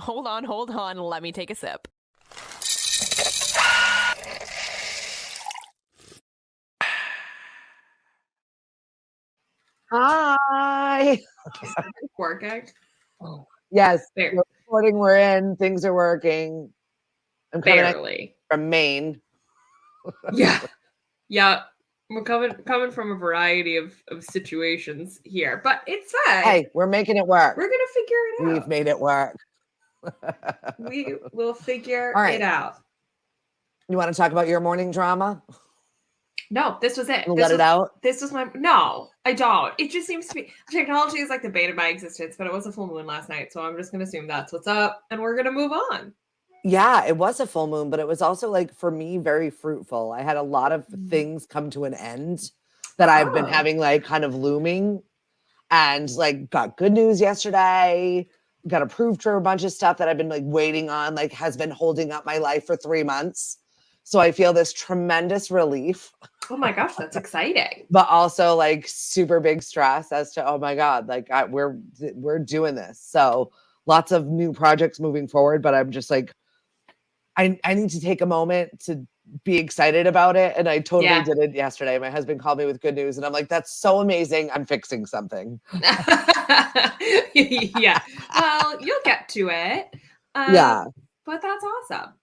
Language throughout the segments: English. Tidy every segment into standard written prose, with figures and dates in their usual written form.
Hold on. Let me take a sip. Hi. Working? Yes. There. We're recording. We're in. Things are working. I'm coming Barely. from Maine. Yeah. We're coming from a variety of situations here, but it's fine. Hey, we're making it work. We're gonna figure it out. We've made it work. We will figure All right. it out. You want to talk about your morning drama? No, this was it. Let it out? This was no, I don't. It just seems to be technology is like the bane of my existence, but it was a full moon last night, so I'm just gonna assume that's what's up, and we're gonna move on. Yeah, it was a full moon, but it was also like for me very fruitful. I had a lot of things come to an end that I've been having like kind of looming, and like got good news yesterday. Got approved for a bunch of stuff that I've been like waiting on, like has been holding up my life for 3 months. So I feel this tremendous relief. Oh my gosh, that's exciting. But also like super big stress as to, oh my God, like we're doing this. So lots of new projects moving forward, but I'm just like, I need to take a moment to be excited about it. And I totally did it yesterday. My husband called me with good news and I'm like, that's so amazing. I'm fixing something. Yeah. Well, you'll get to it. Yeah. But that's awesome.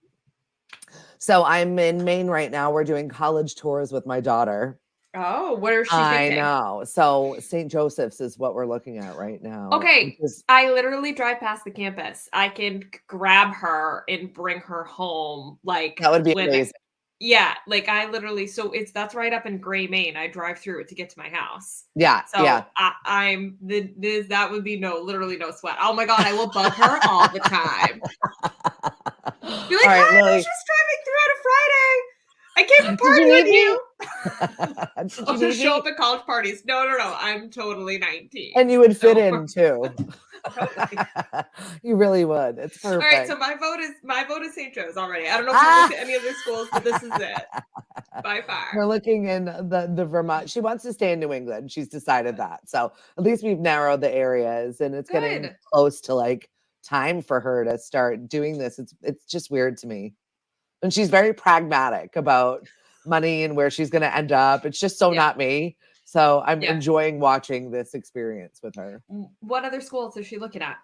So I'm in Maine right now. We're doing college tours with my daughter. Oh, what is she I thinking? know. So St. Joseph's is what we're looking at right now. Okay. I literally drive past the campus. I can grab her and bring her home. Like that would be amazing. Yeah. Like I literally, so that's right up in Gray, Maine. I drive through it to get to my house. Yeah. So yeah. That would be literally no sweat. Oh my God. I will bug her all the time. Be like, hi, I was just driving through on a Friday. I came to party with you. I'll just show up at college parties. No. I'm totally 19. And you would fit in too. Totally. You really would. It's perfect. All right, so my vote is St. Joe's already. I don't know if you looked at any other schools, but this is it. By far. We're looking in the Vermont. She wants to stay in New England. She's decided that. So at least we've narrowed the areas and it's getting close to like time for her to start doing this. It's just weird to me. And she's very pragmatic about money and where she's going to end up. It's just so not me. So I'm enjoying watching this experience with her. What other schools is she looking at?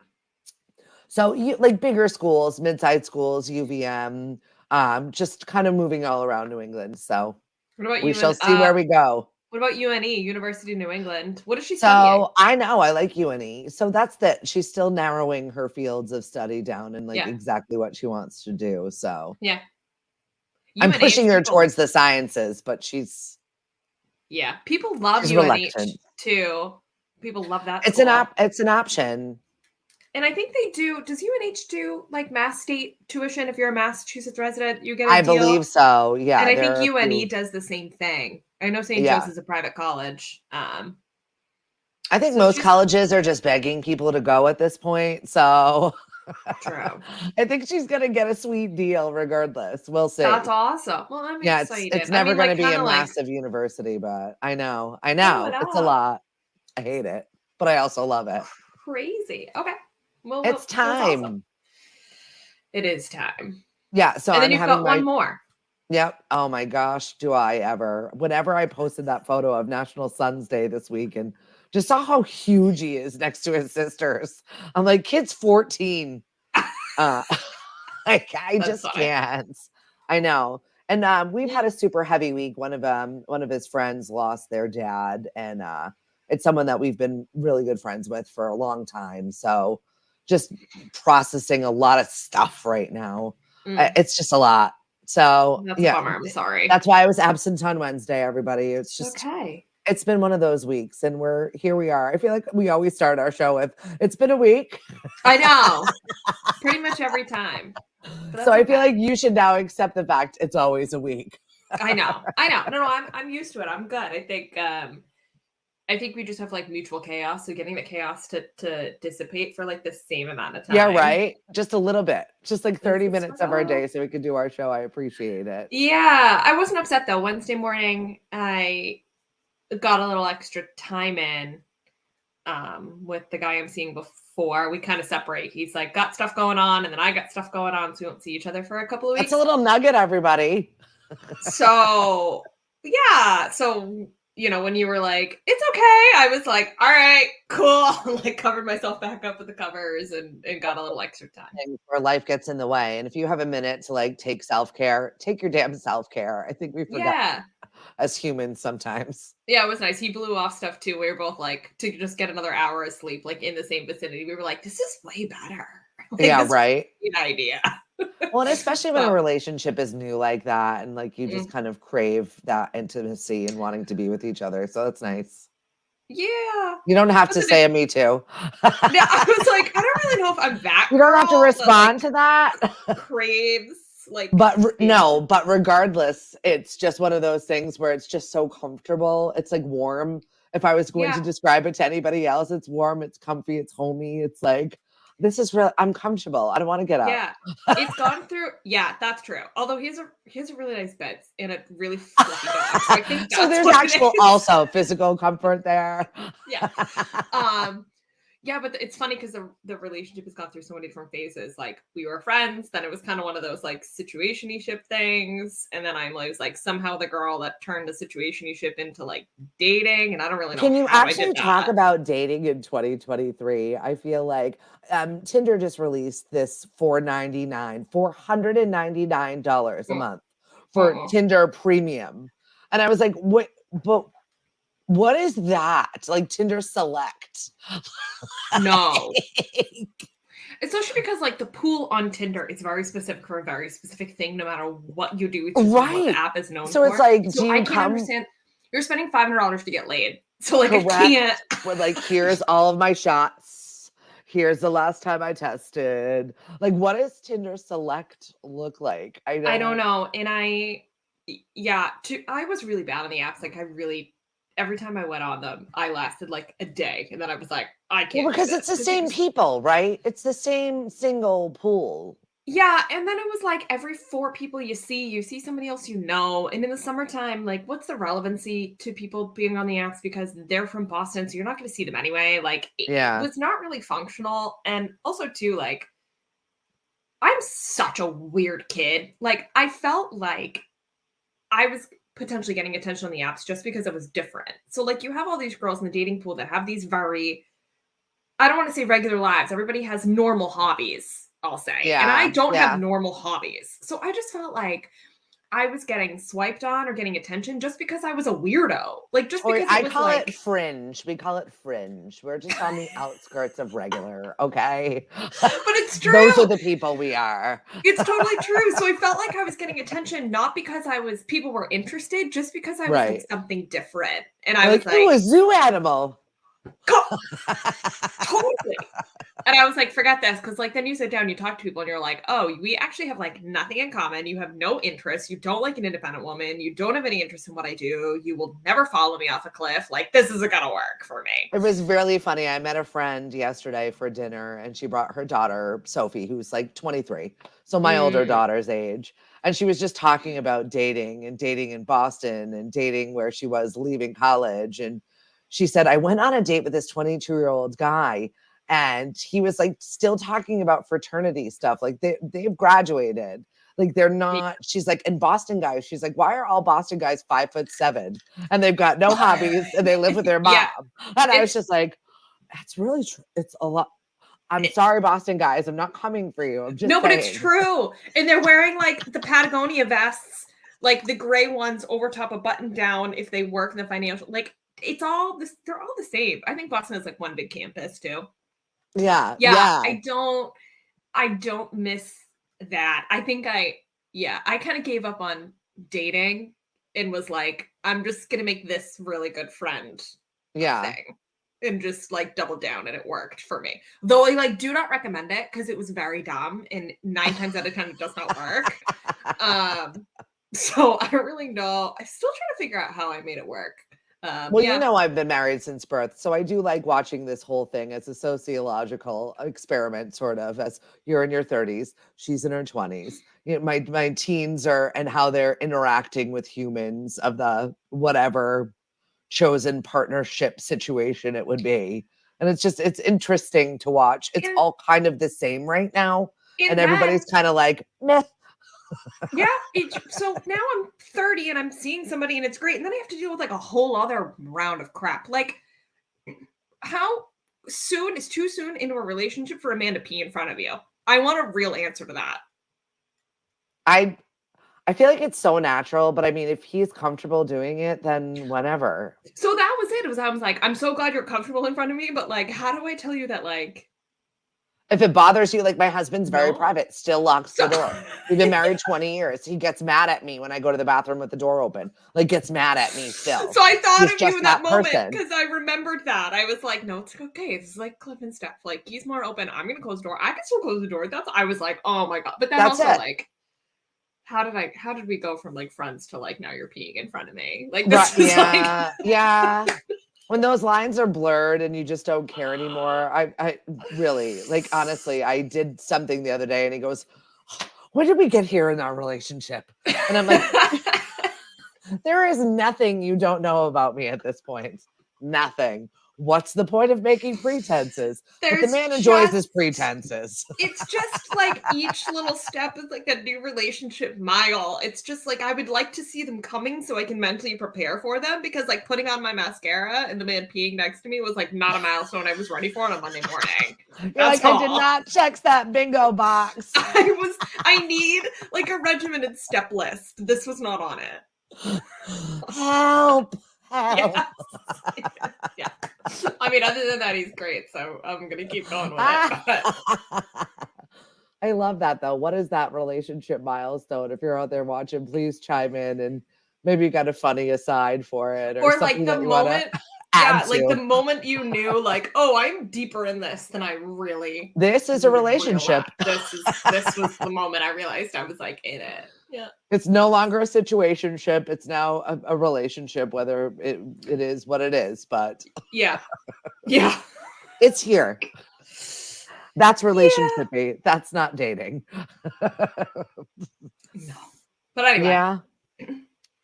So like bigger schools, mid-sized schools, UVM, just kind of moving all around New England. So we shall see where we go. What about UNE, University of New England? What is she studying? So I know I like UNE. So that's that. She's still narrowing her fields of study down and like exactly what she wants to do. So I'm pushing her towards the sciences, but she's people love UNH too. People love that. It's an option. And I think they do. Does UNH do like Mass State tuition? If you're a Massachusetts resident, you get a deal? Believe so. Yeah. And I think UNE does the same thing. I know St. Joe's is a private college. I think most colleges are just begging people to go at this point. So true. I think she's going to get a sweet deal regardless. We'll see. That's awesome. Well, I'm excited. It's never going to be a massive university, but I know. It's a lot. I hate it, but I also love it. Crazy. Okay. Well, it's time. Awesome. It is time. Yeah. So and then you've got one more. Yep. Oh my gosh. Do I ever? Whenever I posted that photo of National Sons Day this week and just saw how huge he is next to his sisters. I'm like, kid's 14. Like I just can't. I know. And we've had a super heavy week. One of his friends lost their dad, and it's someone that we've been really good friends with for a long time. So just processing a lot of stuff right now. It's just a lot. So that's a bummer. I'm sorry. That's why I was absent on Wednesday, everybody. It's just okay. It's been one of those weeks and here we are. I feel like we always start our show with, it's been a week. I know. Pretty much every time. So I feel like you should now accept the fact it's always a week. I know. No, I'm used to it. I'm good. I think we just have like mutual chaos. So getting the chaos to dissipate for like the same amount of time. Yeah, right. Just a little bit. Just like 30 minutes of our day so we could do our show. I appreciate it. Yeah. I wasn't upset though. Wednesday morning, I got a little extra time in. with the guy I'm seeing before. We kind of separate. He's like got stuff going on, and then I got stuff going on, so we won't see each other for a couple of weeks. That's a little nugget, everybody. So yeah, so when you were like, it's okay, I was like, all right, cool. Like covered myself back up with the covers and got a little extra time. Before life gets in the way. And if you have a minute to like take self-care, take your damn self-care. I think we forget as humans sometimes. Yeah, it was nice. He blew off stuff too. We were both like, to just get another hour of sleep, like in the same vicinity. We were like, this is way better. Like, yeah, right. Good idea. Well, and especially when a relationship is new like that, and like you just kind of crave that intimacy and wanting to be with each other. So that's nice. Yeah. You don't have to say me too. Yeah, I was like, I don't really know if I'm that. You don't have to respond to that. Craves but regardless, it's just one of those things where it's just so comfortable. It's like warm. If I was going to describe it to anybody else, it's warm, it's comfy, it's homey. It's like, this is real. I'm comfortable. I don't want to get up. Yeah, it's gone through. Yeah, that's true. Although he has a really nice bed and a really fluffy dog. So I think that's there's actual also physical comfort there. Yeah. Yeah, but it's funny because the relationship has gone through so many different phases. Like we were friends, then it was kind of one of those like situation-y ship things, and then I was like somehow the girl that turned the situation-y ship into like dating, and I don't really know. Can you actually talk about dating in 2023? I feel like Tinder just released this $499 a month for Tinder Premium, and I was like, what? But what is that? Like Tinder Select? No. Especially because like the pool on Tinder is very specific for a very specific thing, no matter what you do. It's just what the app is known for. So it's like, I can't understand. You're spending $500 to get laid. So like I can't. But like, here's all of my shots. Here's the last time I tested. Like, what does Tinder Select look like? I don't know. And I was really bad on the apps. Like every time I went on them, I lasted like a day, and then I was like, I can't. Well, because it's the same people, right? It's the same single pool. Yeah, and then it was like every 4 people you see somebody else you know. And in the summertime, like, what's the relevancy to people being on the apps because they're from Boston, so you're not going to see them anyway. Like, it was not really functional. And also, too, like, I'm such a weird kid. Like, I felt like I was potentially getting attention on the apps just because it was different. So like you have all these girls in the dating pool that have these very, I don't want to say regular lives. Everybody has normal hobbies, I'll say. Yeah, and I don't have normal hobbies. So I just felt like I was getting swiped on or getting attention just because I was a weirdo. Like just because I call it fringe. We call it fringe. We're just on the outskirts of regular, okay? But it's true. Those are the people we are. It's totally true. So I felt like I was getting attention, not because people were interested, just because I was like something different. And I was like, ooh, a zoo animal. Totally. And I was like, forget this, because like then you sit down, you talk to people, and you're like, oh, we actually have like nothing in common. You have no interest. You don't like an independent woman. You don't have any interest in what I do. You will never follow me off a cliff. Like this isn't gonna work for me. It was really funny. I met a friend yesterday for dinner, and she brought her daughter Sophie, who's like 23, so my older daughter's age. And she was just talking about dating in Boston and dating where she was leaving college. And she said, I went on a date with this 22-year-old guy, and he was like still talking about fraternity stuff. Like they've graduated. Like they're not, she's like, and Boston guys, she's like, why are all Boston guys 5'7" and they've got no hobbies and they live with their mom? And I was just like, that's really true. It's a lot. I'm sorry, Boston guys. I'm not coming for you. I'm just saying. But it's true. And they're wearing like the Patagonia vests, like the gray ones over top of button down if they work in the financial, like it's all this, they're all the same. I think Boston is like one big campus too. Yeah. I don't miss that. I think I kind of gave up on dating and was like, I'm just going to make this really good friend thing and just like double down, and it worked for me. Though I like do not recommend it because it was very dumb and 9 times out of 10 it does not work. So I don't really know. I'm still trying to figure out how I made it work. You know, I've been married since birth, so I do like watching this whole thing as a sociological experiment, sort of, as you're in your 30s, she's in her 20s. You know, my teens and how they're interacting with humans of the whatever chosen partnership situation it would be. And it's interesting to watch. It's all kind of the same right now. And everybody's kind of like, meh. Yeah. So now I'm 30 and I'm seeing somebody and it's great. And then I have to deal with like a whole other round of crap. Like, how soon is too soon into a relationship for a man to pee in front of you? I want a real answer to that. I feel like it's so natural, but I mean, if he's comfortable doing it, then whatever. So that was it. I was like, I'm so glad you're comfortable in front of me, but like, how do I tell you that, like, if it bothers you, like my husband's very private, still locks the door. We've been married 20 years. He gets mad at me when I go to the bathroom with the door open. Like gets mad at me still. So I thought of you in that moment because I remembered that. I was like, no, it's okay. This is like Cliff and Steph. Like he's more open. I'm gonna close the door. I can still close the door. I was like, oh my God. But then also like, how did we go from like friends to like now you're peeing in front of me? Like this is like yeah. When those lines are blurred and you just don't care anymore, I really, like, honestly, I did something the other day and he goes, when did we get here in our relationship? And I'm like, there is nothing you don't know about me at this point. Nothing. What's the point of making pretenses? But the man enjoys his pretenses. It's just like each little step is like a new relationship mile. It's just like I would like to see them coming so I can mentally prepare for them because like putting on my mascara and the man peeing next to me was like not a milestone I was ready for on a Monday morning. You're like, I did not check that bingo box. I need like a regimented step list. This was not on it. Help. Yes. Yeah. I mean, other than that, he's great. So I'm going to keep going with it. But. I love that, though. What is that relationship milestone? If you're out there watching, please chime in and maybe you got a funny aside for it. Or like the moment. Yeah, like the moment you knew, like, oh, I'm deeper in this than I really. This is a relationship. This was the moment I realized I was like in it. Yeah. It's no longer a situationship. It's now a relationship, whether it is what it is. But yeah. It's here. That's relationship-y. That's not dating. No. But anyway. Yeah.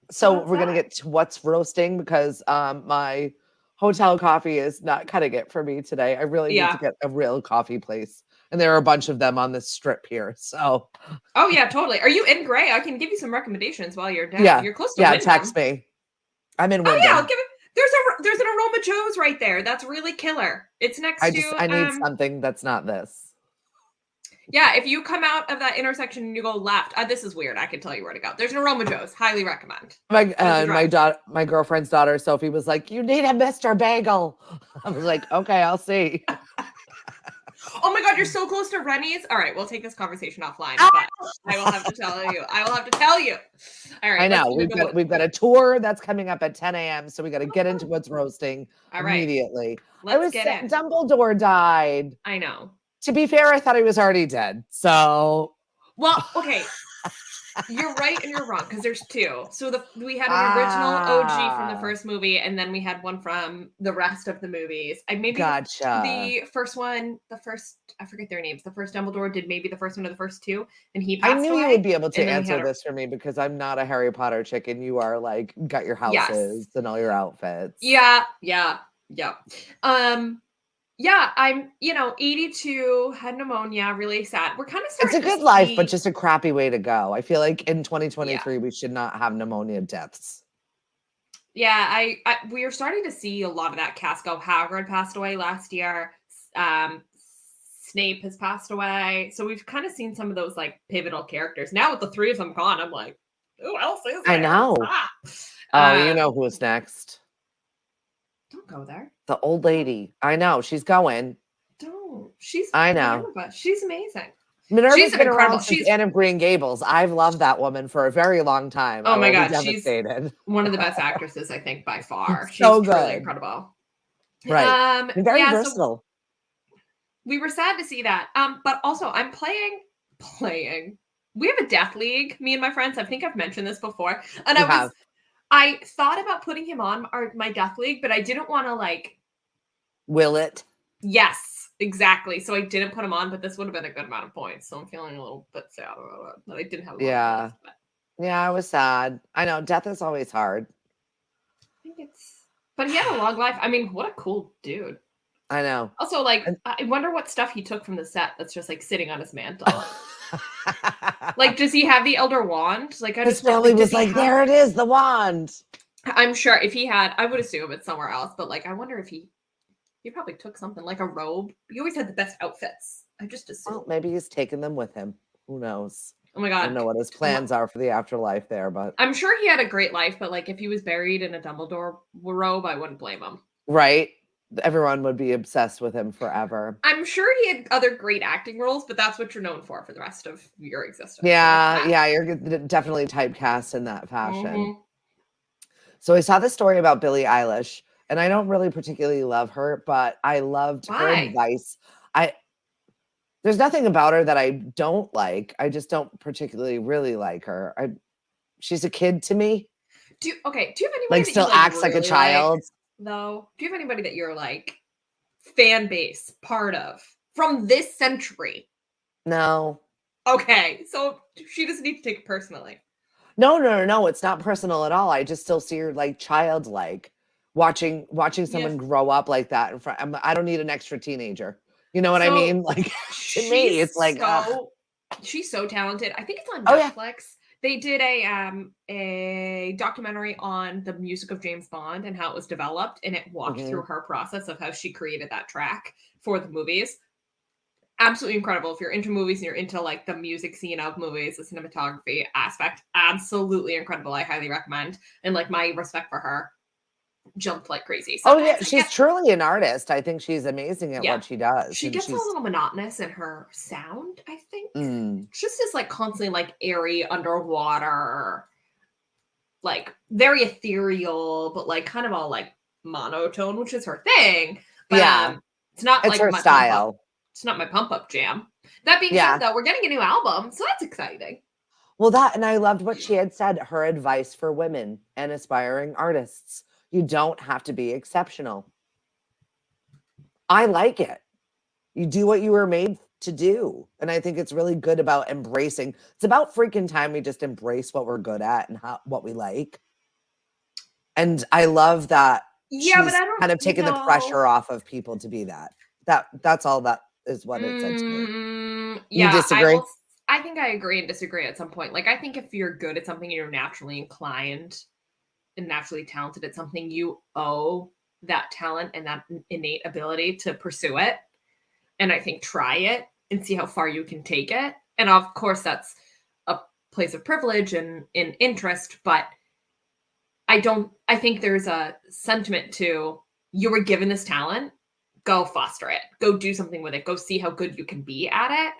So we're going to get to what's roasting because my hotel coffee is not cutting it for me today. I really need to get a real coffee place. And there are a bunch of them on this strip here. So. Oh, yeah, totally. Are you in Gray? I can give you some recommendations while you're down. Yeah. You're close to Wyndham. Text me. I'm in Wyndham. Oh, yeah, I'll give it. There's an Aroma Joe's right there. That's really killer. It's next to. I need something that's not this. Yeah, if you come out of that intersection and you go left, this is weird. I can tell you where to go. There's an Aroma Joe's. Highly recommend. My girlfriend's daughter Sophie was like, "You need a Mr. Bagel." I was like, "Okay, I'll see." Oh my God, you're so close to Rennie's. All right, we'll take this conversation offline. But I will have to tell you. All right. I know we've got a tour that's coming up at 10 a.m. So we got to get into what's roasting immediately. Let's get in. Dumbledore died. I know. To be fair, I thought he was already dead. So. Well, okay. You're right and you're wrong because there's two. So we had an original OG from the first movie, and then we had one from the rest of the movies. The first one, I forget their names. The first Dumbledore did maybe the first one or the first two, and he passed away. I knew you would be able to answer this for me because I'm not a Harry Potter chick, and you are like got your houses and all your outfits. Yeah. Yeah, I'm, 82, had pneumonia, really sad. We're kind of starting It's a good life, but just a crappy way to go. I feel like in 2023, we should not have pneumonia deaths. Yeah, we are starting to see a lot of that cast go. Hagrid passed away last year. Snape has passed away. So we've kind of seen some of those like pivotal characters. Now with the three of them gone, I'm like, who else is there? I know. You know who's next. Don't go there. The old lady. I know. She's going. Don't. I know. Minerva. She's amazing. Minerva's been incredible. She's Anne of Green Gables. I've loved that woman for a very long time. Oh my God. She's one of the best actresses, I think, by far. She's so good. Really incredible. Right. And very versatile. So we were sad to see that. But also I'm playing. We have a death league, me and my friends. I think I've mentioned this before. And I thought about putting him on my death league, but I didn't want to will it? Yes, exactly. So I didn't put him on, but this would have been a good amount of points. So I'm feeling a little bit sad about it. That I didn't have. Yeah, I was sad. I know death is always hard. I think but he had a long life. I mean, what a cool dude. I know. Also, like, And- I wonder what stuff he took from the set that's just like sitting on his mantle. Like, does he have the Elder Wand? Like, I his just family like, was like, there it is, the wand. I'm sure if he had, I would assume it's somewhere else, but like, I wonder if he probably took something like a robe. He always had the best outfits. I just assume. Well, maybe he's taken them with him. Who knows? Oh my I God. don't know what his plans are for the afterlife there, but I'm sure he had a great life, but like if he was buried in a Dumbledore robe, I wouldn't blame him. right. Everyone would be obsessed with him forever. I'm sure he had other great acting roles, but that's what you're known for the rest of your existence. Yeah, yeah, you're definitely typecast in that fashion. Mm-hmm. So I saw this story about Billie Eilish, and I don't really particularly love her, but I loved her advice. There's nothing about her that I don't like. I just don't particularly really like her. She's a kid to me. Do you have anybody like that still you, acts really like a child? Though, do you have anybody that you're like fan base part of from this century? No. Okay, so she doesn't need to take it personally. No. It's not personal at all. I just still see her like childlike, watching someone grow up like that in front. I don't need an extra teenager. You know what I mean? Like to me, it's like she's so talented. I think it's on Oh, Netflix. yeah. They did a documentary on the music of James Bond and how it was developed, and it walked through her process of how she created that track for the movies. Absolutely incredible. If you're into movies and you're into like the music scene of movies, the cinematography aspect, absolutely incredible. I highly recommend. And like my respect for her jumped like crazy. Oh yeah, she's truly an artist. I think she's amazing at what she does. She gets a little monotonous in her sound, I think. Mm. Just is like constantly like airy underwater, like very ethereal, but like kind of all like monotone, which is her thing. But it's not it's like her my style. It's not my pump up jam. That being said, though, we're getting a new album, so that's exciting. Well, and I loved what she had said, her advice for women and aspiring artists. You don't have to be exceptional. I like it. You do what you were made to do. And I think it's really good about embracing. It's about freaking time we just embrace what we're good at and what we like. And I love that she's but I don't kind of taking the pressure off of people to be that. That's all that is what it said to me. You disagree? I think I agree and disagree at some point. Like, I think if you're good at something and you're naturally inclined and naturally talented at something, you owe that talent and that innate ability to pursue it. And I think try it and see how far you can take it. And of course, that's a place of privilege and interest. But I think there's a sentiment to, you were given this talent, go foster it, go do something with it, go see how good you can be at it.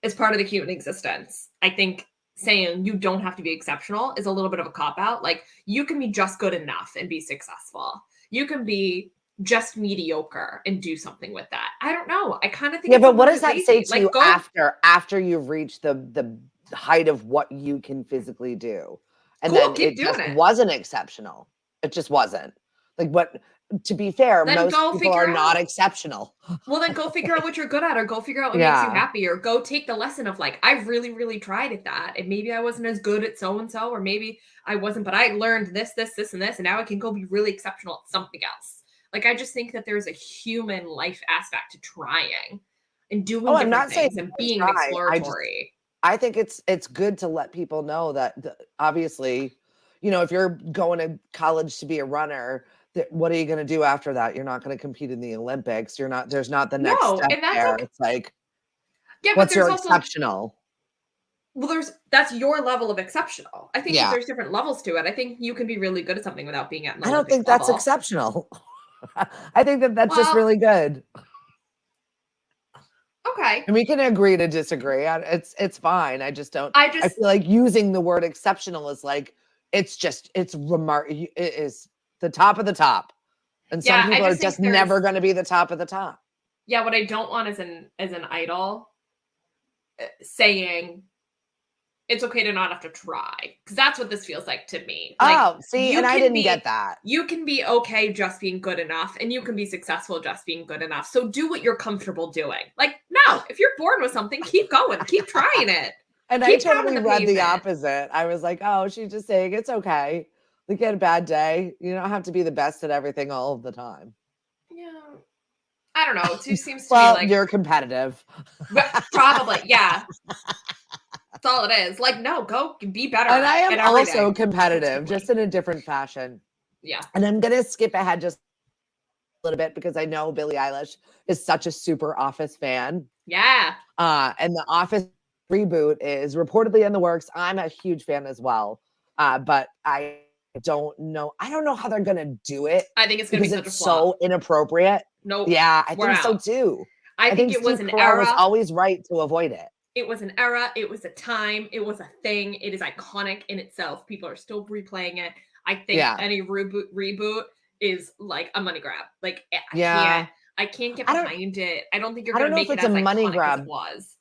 As part of the human existence. I think saying you don't have to be exceptional is a little bit of a cop-out. Like, you can be just good enough and be successful. You can be just mediocre and do something with that. I don't know. I kind of think but what does that say to you after you've reached the height of what you can physically do? And then it just wasn't exceptional. It just wasn't. Like, what? To be fair, then most people are not exceptional. Well, then go figure out what you're good at, or go figure out what makes you happy, or go take the lesson of like, I really, really tried at that, and maybe I wasn't as good at so-and-so, or maybe I wasn't, but I learned this, and this, and now I can go be really exceptional at something else. Like, I just think that there's a human life aspect to trying and doing different things and being exploratory. I think it's good to let people know that obviously, if you're going to college to be a runner, what are you going to do after that? You're not going to compete in the Olympics. There's not the next step there. It's like, what's your exceptional? Well, that's your level of exceptional. I think there's different levels to it. I think you can be really good at something without being at an Olympic I don't think that's level. exceptional. I think that's just really good. Okay. And we can agree to disagree. It's fine. I feel like using the word exceptional is like, it's remarkable. It is the top of the top. And some people are just never going to be the top of the top. Yeah. What I don't want is an idol saying it's okay to not have to try. Because that's what this feels like to me. Like, and I didn't get that. You can be okay just being good enough, and you can be successful just being good enough. So do what you're comfortable doing. Like, no, if you're bored with something, keep going, keep trying it. And I totally read the opposite. I was like, oh, she's just saying it's okay. Like, you had a bad day. You don't have to be the best at everything all of the time. Yeah. I don't know. It just seems to Well, me like you're competitive. probably, yeah. That's all it is. Like, no, go be better. And I am at also everything. competitive, just in a different fashion. Yeah. And I'm going to skip ahead just a little bit because I know Billie Eilish is such a super Office fan. Yeah. And the Office reboot is reportedly in the works. I'm a huge fan as well. But I don't know. I don't know how they're going to do it. I think it's going to be such a flop. So inappropriate. Nope. Yeah, I think so too. I think it was an era. Was always right to avoid it. It was an era. It was a time. It was a thing. It is iconic in itself. People are still replaying it. I think any reboot is like a money grab. Like, I can't get behind it. I don't think you're going to make it as iconic money grab. As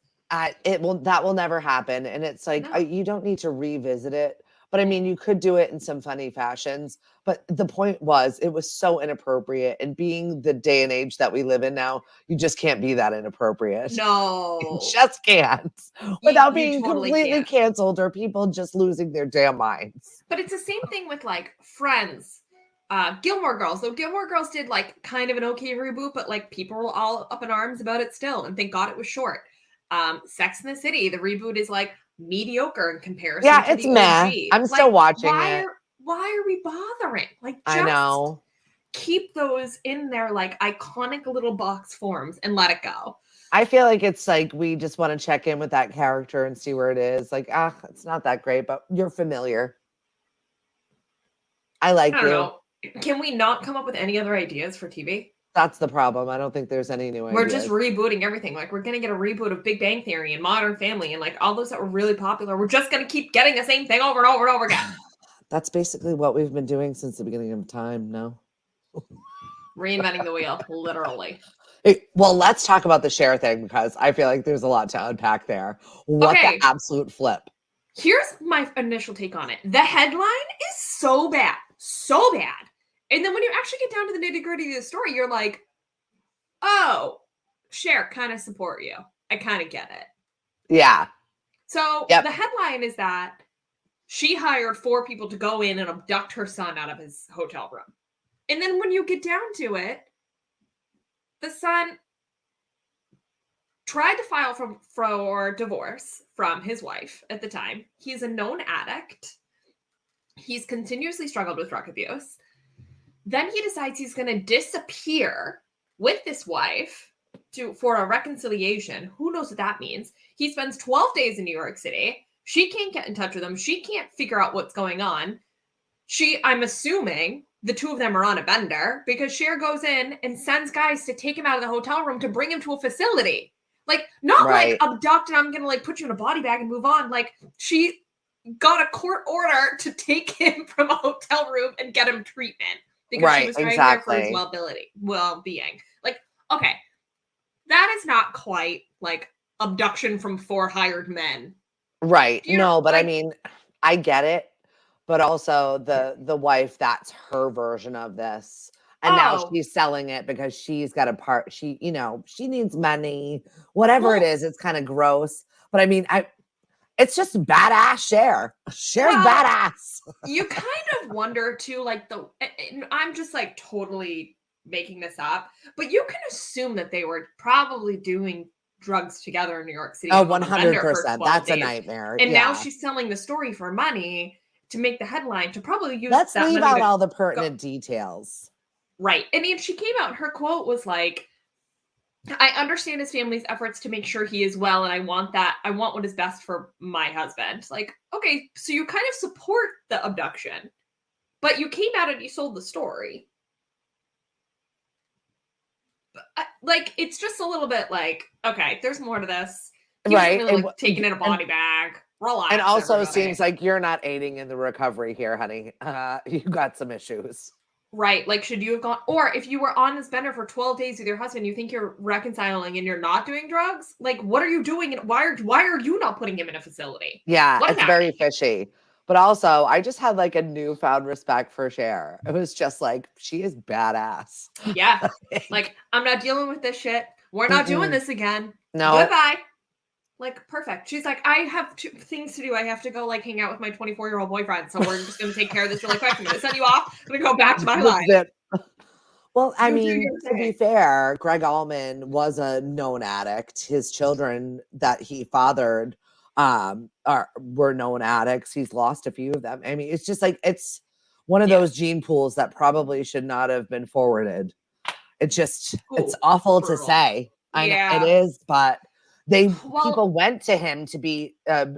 it was. That will never happen. And it's like, you don't need to revisit it. But I mean, you could do it in some funny fashions. But the point was, it was so inappropriate. And being the day and age that we live in now, you just can't be that inappropriate. No. You just can't. Without being totally completely canceled or people just losing their damn minds. But it's the same thing with like Friends, Gilmore Girls. Though Gilmore Girls did like kind of an okay reboot, but like people were all up in arms about it still. And thank God it was short. Sex and the City, the reboot is like mediocre in comparison. Yeah, to it's the meh. OG. I'm still watching it. Why are we bothering? Like, just I know. Keep those in their like iconic little box forms and let it go. I feel like it's like we just want to check in with that character and see where it is. Like, it's not that great, but you're familiar. I like you. Know. Can we not come up with any other ideas for TV? That's the problem. I don't think there's any new ideas. We're just rebooting everything. Like, we're going to get a reboot of Big Bang Theory and Modern Family and like all those that were really popular. We're just going to keep getting the same thing over and over and over again. That's basically what we've been doing since the beginning of time. No. Reinventing the wheel, literally. Well, let's talk about the Cher thing because I feel like there's a lot to unpack there. What the absolute flip. Here's my initial take on it. The headline is so bad. So bad. And then when you actually get down to the nitty-gritty of the story, you're like, oh, Cher, kind of support you. I kind of get it. Yeah. So the headline is that she hired 4 people to go in and abduct her son out of his hotel room. And then when you get down to it, the son tried to file for divorce from his wife at the time. He's a known addict. He's continuously struggled with drug abuse. Then he decides he's going to disappear with this wife for a reconciliation. Who knows what that means? He spends 12 days in New York City. She can't get in touch with him. She can't figure out what's going on. I'm assuming the two of them are on a bender because Cher goes in and sends guys to take him out of the hotel room to bring him to a facility. Like, not like abduct and I'm going to like put you in a body bag and move on. Like, she got a court order to take him from a hotel room and get him treatment because she was trying there for his well-being. Like, okay, that is not quite like abduction from 4 hired men. Right. No, but like, I mean, I get it. But also the wife, that's her version of this. And now she's selling it because she's got a part. She needs money, whatever it is. It's kind of gross. But I mean, it's just badass Cher. Cher's badass. You kind of wonder too, like I'm just like totally making this up, but you can assume that they were probably doing drugs together in New York City. Oh, 100%. That's a nightmare. And now she's selling the story for money to make the headline to probably use. Let's leave out all the pertinent details. Right. And she came out and her quote was like, I understand his family's efforts to make sure he is well. And I want what is best for my husband. Like, okay, so you kind of support the abduction, but you came out and you sold the story. Like, it's just a little bit like, okay, there's more to this. He wasn't really like taking in a body bag. Relax, and also seems like you're not aiding in the recovery here, honey. You got some issues. Right. Like, should you have gone, or if you were on this bender for 12 days with your husband, you think you're reconciling and you're not doing drugs? Like, what are you doing? And why are you not putting him in a facility? Yeah, it's very fishy. But also, I just had like a newfound respect for Cher. It was just like, she is badass. Yeah. Like, I'm not dealing with this shit. We're not doing this again. No. Goodbye. Like, perfect. She's like, I have 2 things to do. I have to go, like, hang out with my 24-year-old boyfriend. So we're just going to take care of this really quick. I'm going to send you off. I'm going to go back to my life. Well, Well, I mean, to be fair, Greg Allman was a known addict. His children that he fathered were known addicts. He's lost a few of them. I mean, it's just like it's one of those gene pools that probably should not have been forwarded. It's awful to say. I know it is, but people went to him to be a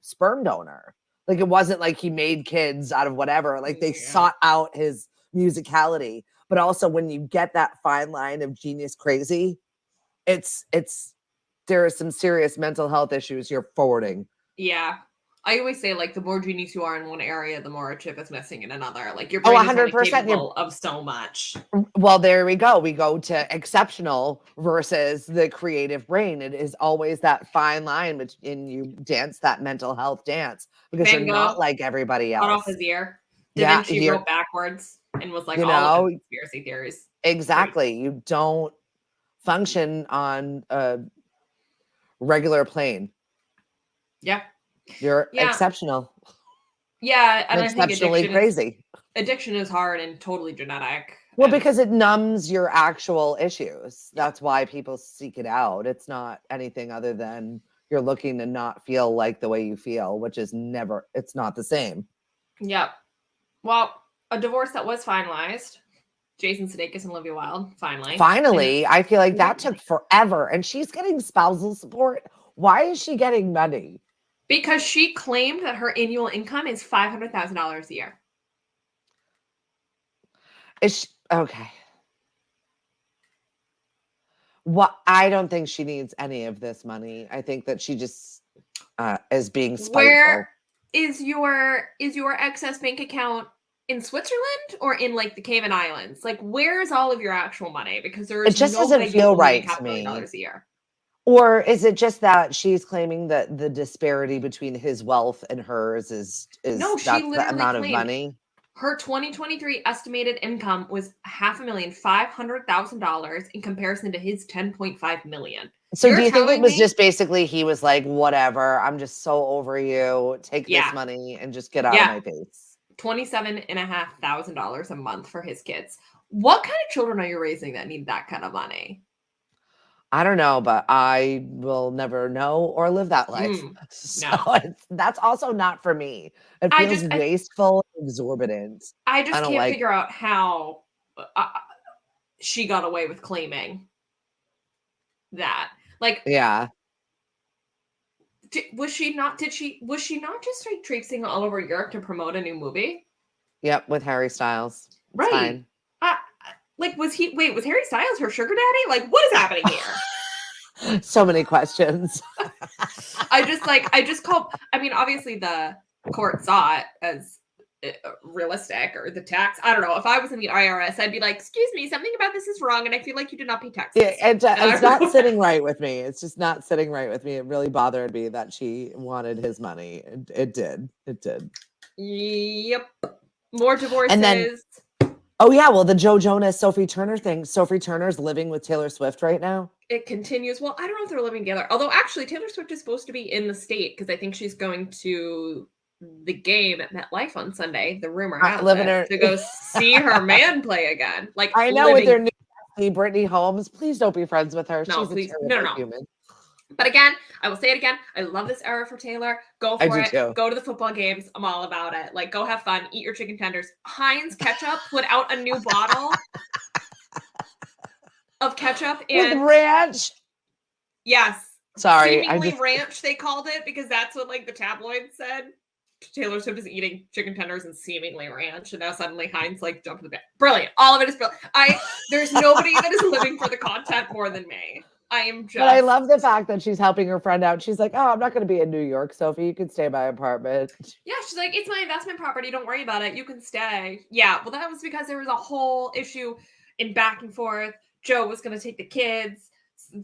sperm donor. Like it wasn't like he made kids out of whatever. Like they sought out his musicality. But also when you get that fine line of genius crazy, there are some serious mental health issues you're forwarding. Yeah. I always say, like, the more genius you are in one area, the more a chip is missing in another. Like, your brain is only capable of so much. Well, there we go. We go to exceptional versus the creative brain. It is always that fine line between you dance that mental health dance because you're not like everybody else. Cut off his ear. Da Vinci wrote backwards and was like, all of conspiracy theories. Exactly. You don't function on a regular plane. Yeah. You're exceptional. Yeah, and exceptionally I think crazy. Addiction is hard and totally genetic. Well, because it numbs your actual issues. That's why people seek it out. It's not anything other than you're looking to not feel like the way you feel, which is it's not the same. Yep. Well, a divorce that was finalized. Jason Sudeikis and Olivia Wilde, finally. I feel like that took forever. And she's getting spousal support. Why is she getting money? Because she claimed that her annual income is $500,000 a year. Okay. I don't think she needs any of this money. I think that she just is being spiteful. Where is your excess bank account in Switzerland or in like the Cayman Islands? Like, where is all of your actual money? Because it just doesn't feel right to me. $500,000 a year. Or is it just that she's claiming that the disparity between his wealth and hers is that's the amount of money? Her 2023 estimated income was $500,000 in comparison to his $10.5 million. So do you think it was just basically he was like, whatever, I'm just so over you. Take this money and just get out of my face. $27,500 a month for his kids. What kind of children are you raising that need that kind of money? I don't know, but I will never know or live that life. That's also not for me. It feels wasteful, exorbitant. I just can't figure out how she got away with claiming that. Like, was she not just like traipsing all over Europe to promote a new movie? Yep, with Harry Styles. Right. Fine. Was Harry Styles her sugar daddy? Like, what is happening here? So many questions. Obviously the court saw it as realistic, or the tax. I don't know. If I was in the IRS, I'd be like, excuse me, something about this is wrong, and I feel like you did not pay taxes. Yeah, it's not sitting right with me. It's just not sitting right with me. It really bothered me that she wanted his money. It did. Yep. More divorces. And then, the Joe Jonas, Sophie Turner thing. Sophie Turner's living with Taylor Swift right now. It continues. Well, I don't know if they're living together. Although, actually, Taylor Swift is supposed to be in the state because I think she's going to the game at MetLife on Sunday. The rumor has it, to go see her man play again. Like, I know with their new Brittany Holmes. Please don't be friends with her. No, she's a terrible human. But again, I will say it again. I love this era for Taylor. Go for it. Too. Go to the football games. I'm all about it. Like, go have fun. Eat your chicken tenders. Heinz ketchup put out a new bottle of ketchup and with ranch. Yes. Sorry. Seemingly ranch, they called it, because that's what like the tabloids said. Taylor Swift is eating chicken tenders and seemingly ranch, and now suddenly Heinz like jumped in the bed. Brilliant. All of it is brilliant. There's nobody that is living for the content more than me. But I love the fact that she's helping her friend out. She's like, oh, I'm not going to be in New York, Sophie. You can stay in my apartment. Yeah, she's like, it's my investment property. Don't worry about it. You can stay. Yeah, well, that was because there was a whole issue in back and forth. Joe was going to take the kids.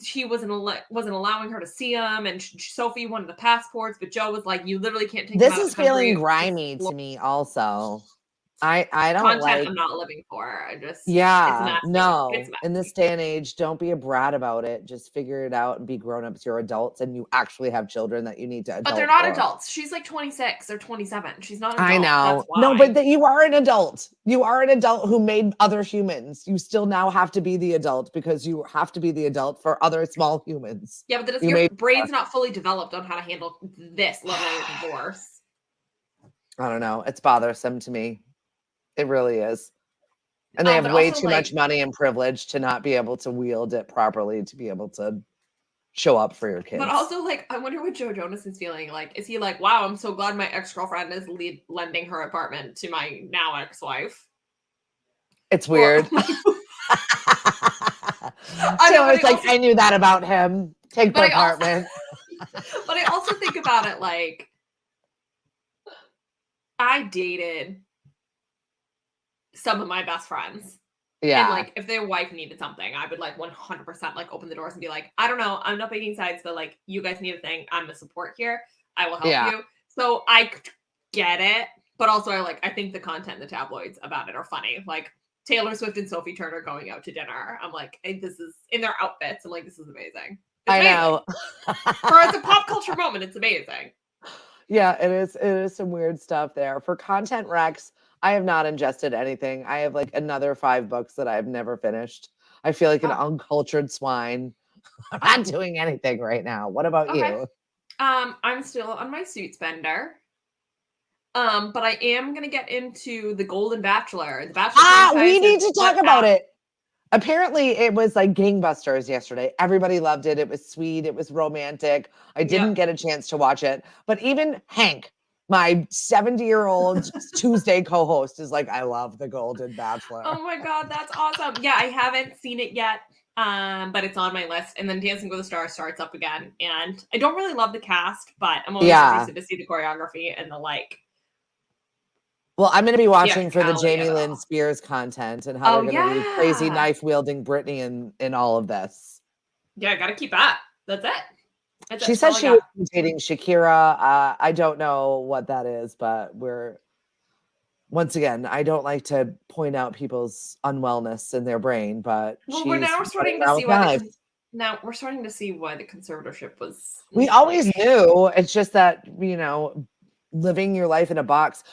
He wasn't allowing her to see them, and Sophie wanted the passports, but Joe was like, you literally can't take them out of the country. This is feeling grimy to me also. I don't content like. I'm not living for. I just Yeah, it's messy. no. It's messy. In this day and age, don't be a brat about it. Just figure it out and be grown-ups. You're adults and you actually have children that you need to adult But they're not for. adults. She's like 26 or 27. She's not an adult. I know. That's why. No, but you are an adult. You are an adult who made other humans. You still now have to be the adult because you have to be the adult for other small humans. Yeah, but your brain's not fully developed on how to handle this, let alone a divorce. I don't know. It's bothersome to me. It really is. And they have way too much money and privilege to not be able to wield it properly, to be able to show up for your kids. But also, like, I wonder what Joe Jonas is feeling. Like, is he like, wow, I'm so glad my ex-girlfriend is lending her apartment to my now ex-wife? It's weird. So it's like, I knew that about him. Take the apartment. But I also think about it like, I dated some of my best friends. Yeah. And like, if their wife needed something, I would like 100% like open the doors and be like, I don't know, I'm not picking sides, but like, you guys need a thing. I'm the support here. I will help you. So I get it. But also I think the content in the tabloids about it are funny. Like Taylor Swift and Sophie Turner going out to dinner. I'm like, this is in their outfits. I'm like, this is amazing. It's amazing. know. It's a pop culture moment. It's amazing. Yeah, it is. It is some weird stuff there. For content recs, I have not ingested anything. I have like another 5 books that I've never finished. I feel like an uncultured swine. I'm not doing anything right now. What about you? I'm still on my Suits bender. But I am gonna get into The Golden Bachelor. The Bachelor. We need to talk about it. Apparently, it was like gangbusters yesterday. Everybody loved it. It was sweet. It was romantic. I didn't get a chance to watch it. But even Hank, my 70-year-old Tuesday co-host, is like, I love The Golden Bachelor. Oh my God, that's awesome. Yeah, I haven't seen it yet, but it's on my list. And then Dancing with the Stars starts up again. And I don't really love the cast, but I'm always interested to see the choreography and the like. Well, I'm going to be watching for the Jamie Lynn Spears content and how they're going to be crazy knife-wielding Britney in all of this. Yeah, I got to keep that. That's it. She said she was dating Shakira. I don't know what that is, but once again, I don't like to point out people's unwellness in their brain, but we're starting to see why the conservatorship was. We always knew. It's just that, living your life in a box.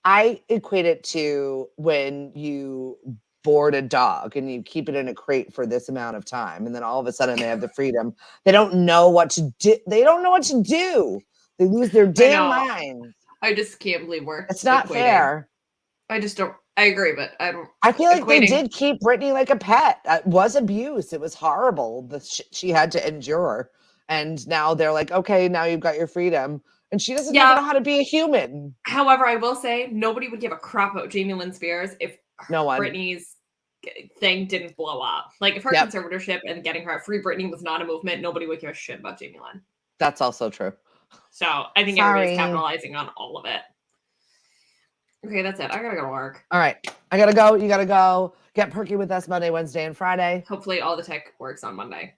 I equate it to when you board a dog and you keep it in a crate for this amount of time, and then all of a sudden they have the freedom. They don't know what to do. They don't know what to do. They lose their damn minds. I just can't believe it's not fair. I just don't. I agree, but I don't. I feel like they did keep Britney like a pet. It was abuse. It was horrible. The she had to endure, and now they're like, okay, now you've got your freedom. And she doesn't even know how to be a human. However, I will say nobody would give a crap about Jamie Lynn Spears if Britney's thing didn't blow up. Like if her conservatorship and getting her Free Britney was not a movement, nobody would give a shit about Jamie Lynn. That's also true. So I think everybody's capitalizing on all of it. Okay, that's it. I gotta go to work. All right. I gotta go. You gotta go. Get perky with us Monday, Wednesday, and Friday. Hopefully all the tech works on Monday.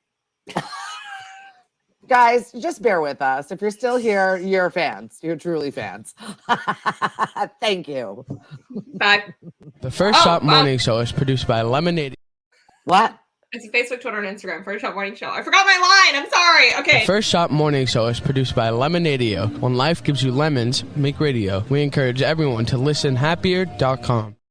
Guys, just bear with us. If you're still here, you're fans. You're truly fans. Thank you. Bye. The First Shot Morning Show is produced by Lemonade. What? It's a Facebook, Twitter, and Instagram. First Shot Morning Show. I forgot my line. I'm sorry. Okay. The First Shot Morning Show is produced by Lemonadio. When life gives you lemons, make radio. We encourage everyone to listen happier.com.